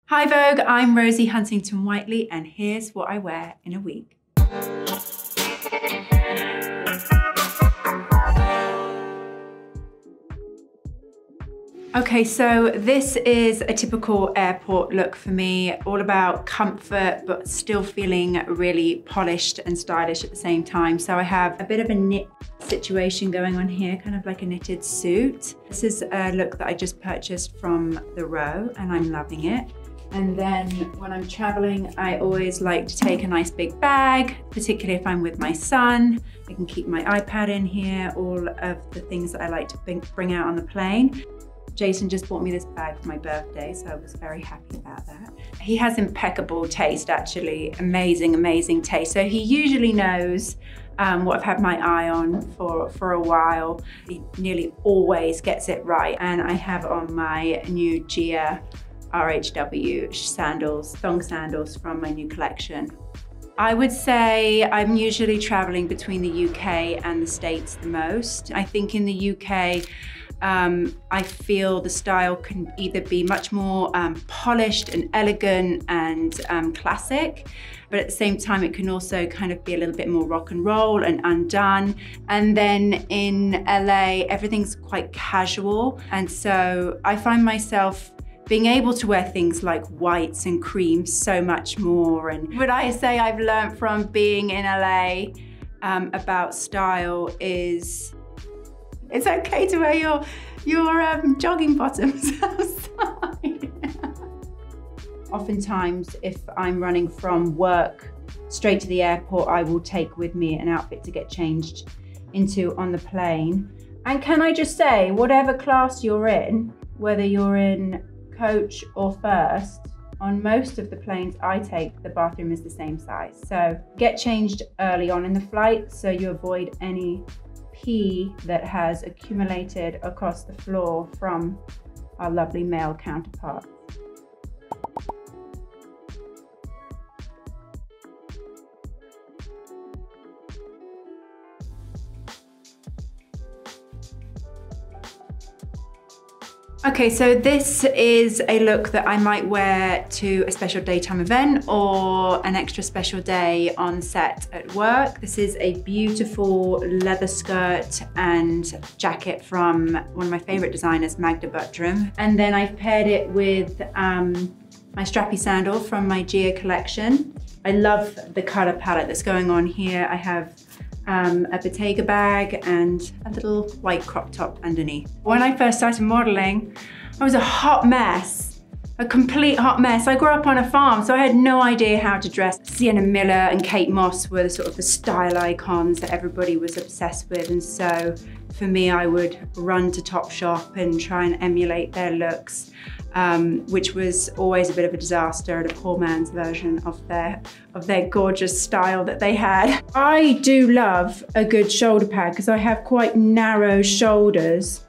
Hi Vogue, I'm Rosie Huntington-Whiteley and here's what I wear in a week. Okay, so this is a typical airport look for me, all about comfort, but still feeling really polished and stylish at the same time. So I have a bit of a knit situation going on here, kind of like a knitted suit. This is a look that I just purchased from The Row and I'm loving it. And then when I'm traveling, I always like to take a nice big bag, particularly if I'm with my son. I can keep my iPad in here, all of the things that I like to bring out on the plane. Jason just bought me this bag for my birthday, so I was very happy about that. He has impeccable taste, actually, amazing, amazing taste. So he usually knows what I've had my eye on for a while. He nearly always gets it right. And I have on my new Gia RHW sandals, thong sandals from my new collection. I would say I'm usually traveling between the UK and the States the most. I think in the UK, I feel the style can either be much more polished and elegant and classic, but at the same time it can also kind of be a little bit more rock and roll and undone. And then in LA, everything's quite casual. And so I find myself being able to wear things like whites and creams so much more. And what I say I've learned from being in LA about style is it's okay to wear your jogging bottoms outside. Oftentimes, if I'm running from work straight to the airport, I will take with me an outfit to get changed into on the plane. And can I just say, whatever class you're in, whether you're in coach or first, on most of the planes I take, the bathroom is the same size. So get changed early on in the flight so you avoid any pee that has accumulated across the floor from our lovely male counterparts. Okay, so this is a look that I might wear to a special daytime event or an extra special day on set at work. This is a beautiful leather skirt and jacket from one of my favorite designers, Magda Buttram. And then I've paired it with my strappy sandal from my Gia collection. I love the color palette that's going on here. I have a Bottega bag and a little white crop top underneath. When I first started modeling, I was a hot mess, a complete hot mess. I grew up on a farm, so I had no idea how to dress. Sienna Miller and Kate Moss were sort of the style icons that everybody was obsessed with, and so for me, I would run to Topshop and try and emulate their looks, which was always a bit of a disaster and a poor man's version of their gorgeous style that they had. I do love a good shoulder pad because I have quite narrow shoulders,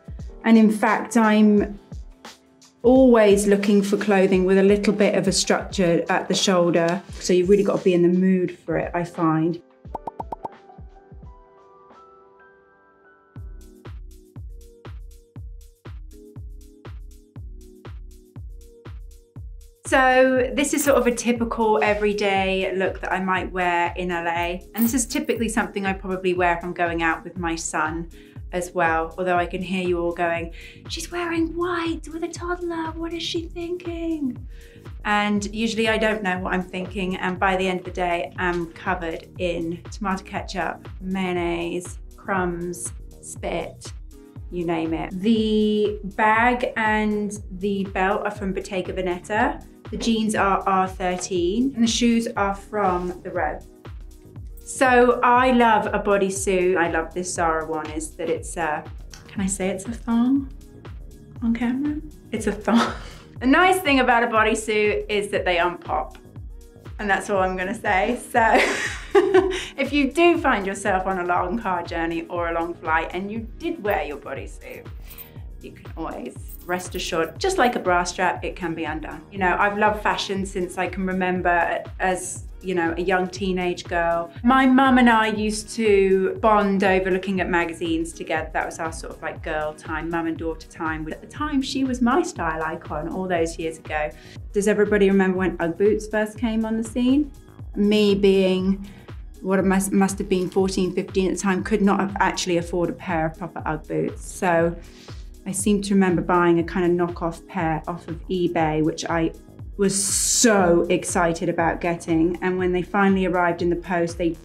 and in fact, I'm always looking for clothing with a little bit of a structure at the shoulder. So you've really got to be in the mood for it, I find. So this is sort of a typical everyday look that I might wear in LA. And this is typically something I probably wear if I'm going out with my son as well. Although I can hear you all going, she's wearing white with a toddler, what is she thinking? And usually I don't know what I'm thinking. And by the end of the day, I'm covered in tomato ketchup, mayonnaise, crumbs, spit, you name it. The bag and the belt are from Bottega Veneta. The jeans are R13 and the shoes are from The Row. So I love a bodysuit. I love this Zara one is that it's can I say it's a thong on camera? It's a thong. The nice thing about a bodysuit is that they unpop. And that's all I'm gonna say. So if you do find yourself on a long car journey or a long flight and you did wear your bodysuit, you can always rest assured, just like a bra strap, it can be undone. You know, I've loved fashion since I can remember as, you know, a young teenage girl. My mum and I used to bond over looking at magazines together. That was our sort of like girl time, mum and daughter time. At the time, she was my style icon all those years ago. Does everybody remember when UGG boots first came on the scene? Me being what it must have been 14, 15 at the time, could not have actually afford a pair of proper UGG boots. So I seem to remember buying a kind of knockoff pair off of eBay, which I was so excited about getting. And when they finally arrived in the post, they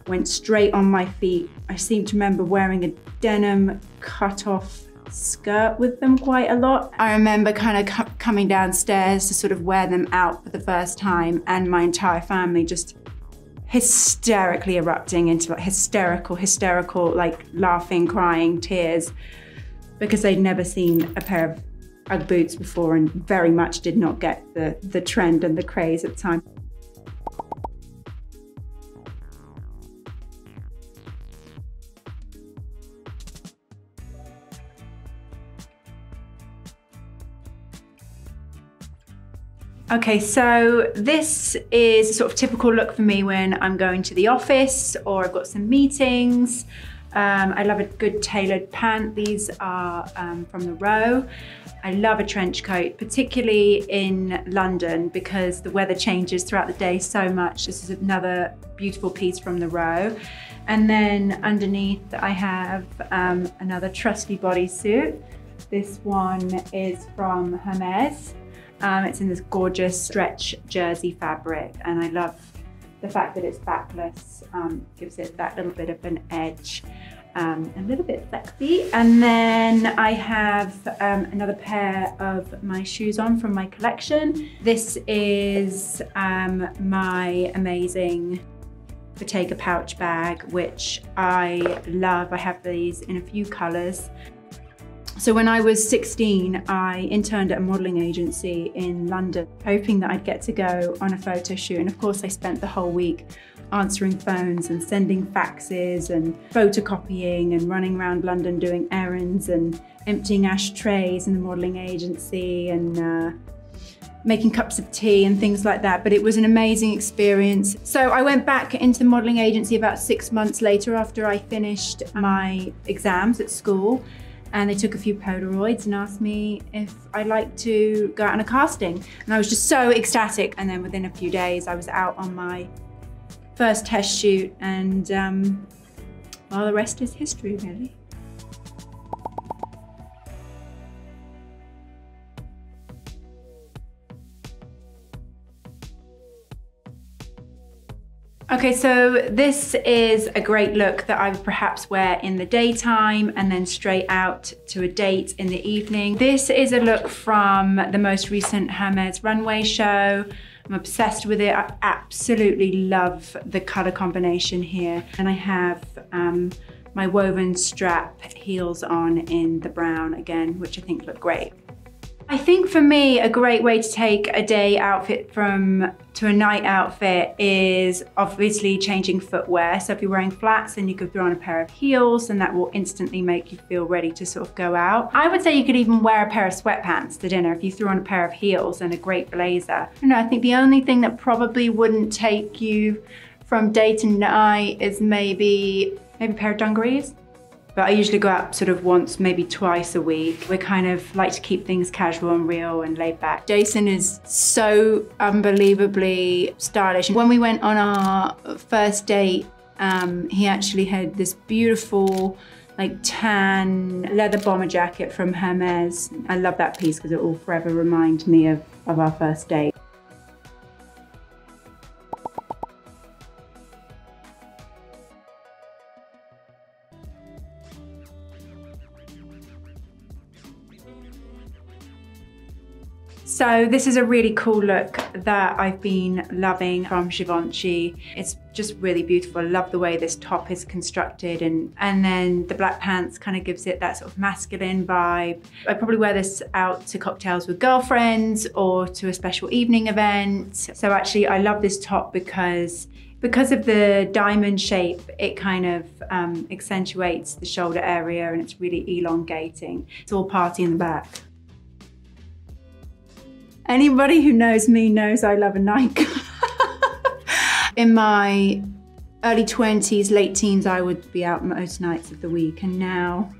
went straight on my feet. I seem to remember wearing a denim cut-off skirt with them quite a lot. I remember kind of coming downstairs to sort of wear them out for the first time, and my entire family just hysterically erupting into like hysterical, like laughing, crying, tears, because they'd never seen a pair of UGG boots before and very much did not get the trend and the craze at the time. Okay, so this is a sort of typical look for me when I'm going to the office or I've got some meetings. I love a good tailored pant. These are from the Row. I love a trench coat, particularly in London because the weather changes throughout the day so much. This is another beautiful piece from the Row. And then underneath I have another trusty bodysuit. This one is from Hermes. It's in this gorgeous stretch jersey fabric, and I love the fact that it's backless, gives it that little bit of an edge, a little bit sexy. And then I have another pair of my shoes on from my collection. This is my amazing Bottega pouch bag, which I love. I have these in a few colors. So when I was 16, I interned at a modeling agency in London, hoping that I'd get to go on a photo shoot. And of course, I spent the whole week answering phones and sending faxes and photocopying and running around London doing errands and emptying ashtrays in the modeling agency and making cups of tea and things like that. But it was an amazing experience. So I went back into the modeling agency about 6 months later after I finished my exams at school. And they took a few Polaroids and asked me if I'd like to go out on a casting. And I was just so ecstatic. And then within a few days, I was out on my first test shoot. And well, the rest is history, really. Okay, so this is a great look that I would perhaps wear in the daytime and then straight out to a date in the evening. This is a look from the most recent Hermes runway show. I'm obsessed with it. I absolutely love the color combination here. And I have my woven strap heels on in the brown again, which I think look great. I think for me, a great way to take a day outfit to a night outfit is obviously changing footwear. So if you're wearing flats, then you could throw on a pair of heels and that will instantly make you feel ready to sort of go out. I would say you could even wear a pair of sweatpants to dinner if you threw on a pair of heels and a great blazer. I think the only thing that probably wouldn't take you from day to night is maybe a pair of dungarees. But I usually go out sort of once, maybe twice a week. We kind of like to keep things casual and real and laid back. Jason is so unbelievably stylish. When we went on our first date, he actually had this beautiful like tan leather bomber jacket from Hermes. I love that piece because it will forever remind me of our first date. So this is a really cool look that I've been loving from Givenchy. It's just really beautiful. I love the way this top is constructed and then the black pants kind of gives it that sort of masculine vibe. I probably wear this out to cocktails with girlfriends or to a special evening event. So actually I love this top because of the diamond shape, it kind of accentuates the shoulder area and it's really elongating. It's all party in the back. Anybody who knows me knows I love a Nike. In my early 20s, late teens, I would be out most nights of the week. And now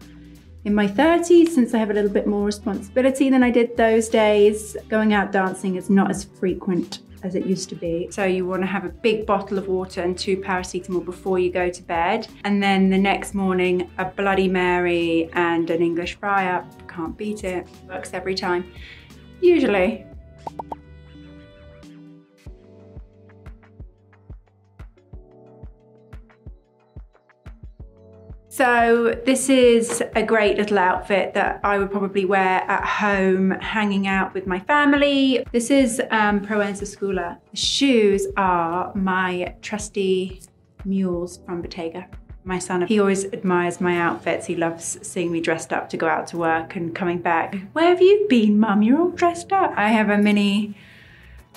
in my 30s, since I have a little bit more responsibility than I did those days, going out dancing is not as frequent as it used to be. So you want to have a big bottle of water and 2 paracetamol before you go to bed. And then the next morning, a Bloody Mary and an English fry up. Can't beat it. Works every time. Usually. So this is a great little outfit that I would probably wear at home, hanging out with my family. This is Proenza Scula. The shoes are my trusty mules from Bottega. My son, he always admires my outfits. He loves seeing me dressed up to go out to work and coming back. Where have you been, Mum? You're all dressed up. I have a mini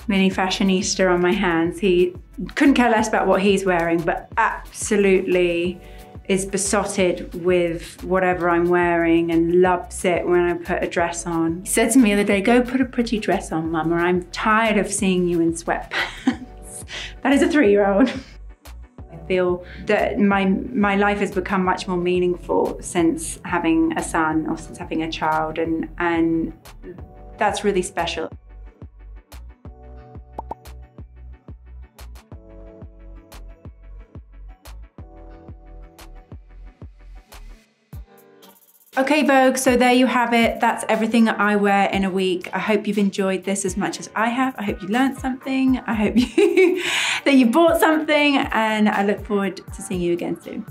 fashionista on my hands. He couldn't care less about what he's wearing, but absolutely is besotted with whatever I'm wearing and loves it when I put a dress on. He said to me the other day, go put a pretty dress on, Mum, or I'm tired of seeing you in sweatpants. That is a 3-year-old. I feel that my life has become much more meaningful since having a son or since having a child, and that's really special. Okay, Vogue, so there you have it. That's everything that I wear in a week. I hope you've enjoyed this as much as I have. I hope you learned something. I hope that you bought something, and I look forward to seeing you again soon.